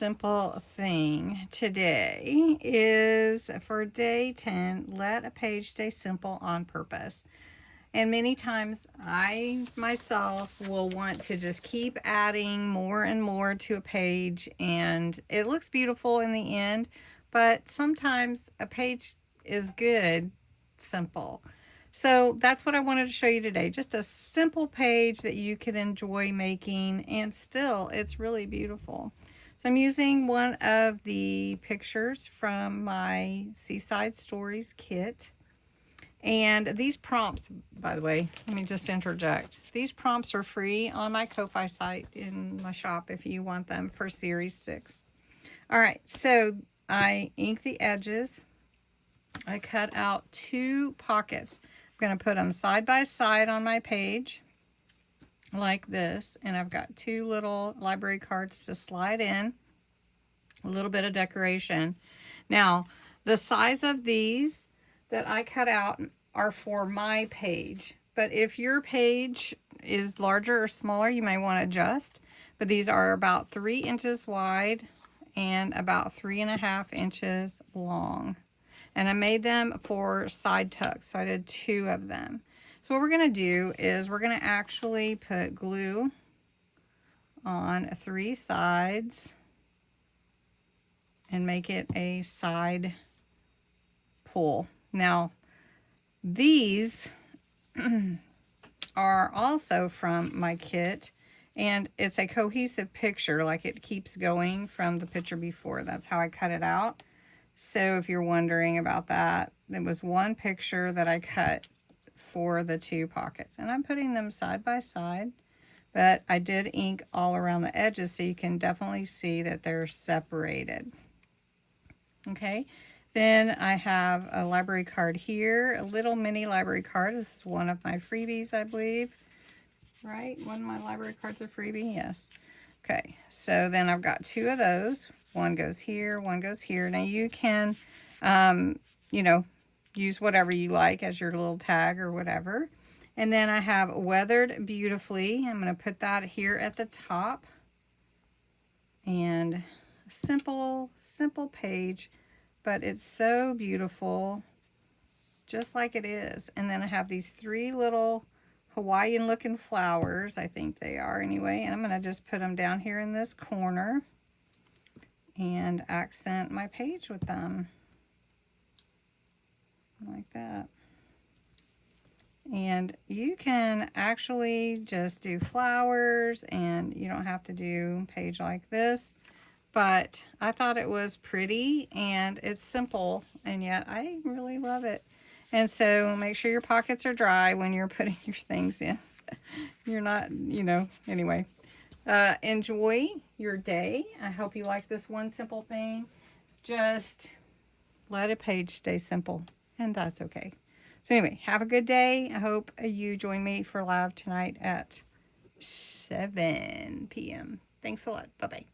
simple thing today is for day 10, let a page stay simple on purpose. And many times I myself will want to just keep adding more and more to a page, and it looks beautiful in the end, but sometimes a page is good simple. So that's what I wanted to show you today. Just a simple page that you can enjoy making, and still it's really beautiful. So I'm using one of the pictures from my Seaside Stories kit. And these prompts, by the way, let me just interject. These prompts are free on my Ko-Fi site in my shop if you want them for Series 6. All right, so I ink the edges. I cut out 2 pockets. I'm going to put them side by side on my page like this. And I've got 2 little library cards to slide in. A little bit of decoration. Now, the size of these that I cut out are for my page. But if your page is larger or smaller, you may want to adjust. But these are about 3 inches wide and about 3.5 inches long. And I made them for side tucks, so I did 2 of them. So what we're going to do is we're going to actually put glue on 3 sides and make it a side pull. Now, these are also from my kit, and it's a cohesive picture, like it keeps going from the picture before. That's how I cut it out. So if you're wondering about that, there was one picture that I cut for the 2 pockets, and I'm putting them side by side, but I did ink all around the edges so you can definitely see that they're separated. Okay, then I have a library card here, a little mini library card. This is one of my freebies, I believe, right? One of my library cards are freebie, yes. Okay, so then I've got 2 of those. One goes here, one goes here. Now you can, you know, use whatever you like as your little tag or whatever. And then I have Weathered Beautifully. I'm going to put that here at the top. And simple page, but it's so beautiful, just like it is. And then I have these 3 little Hawaiian looking flowers, I think they are anyway, and I'm going to just put them down here in this corner and accent my page with them like that. And you can actually just do flowers, and you don't have to do a page like this, but I thought it was pretty, and it's simple, and yet I really love it. And so make sure your pockets are dry when you're putting your things in. You're not, you know, anyway. Enjoy your day. I hope you like this one simple thing. Just let a page stay simple, and that's okay. So anyway, have a good day. I hope you join me for live tonight at 7 p.m. Thanks a lot. Bye-bye.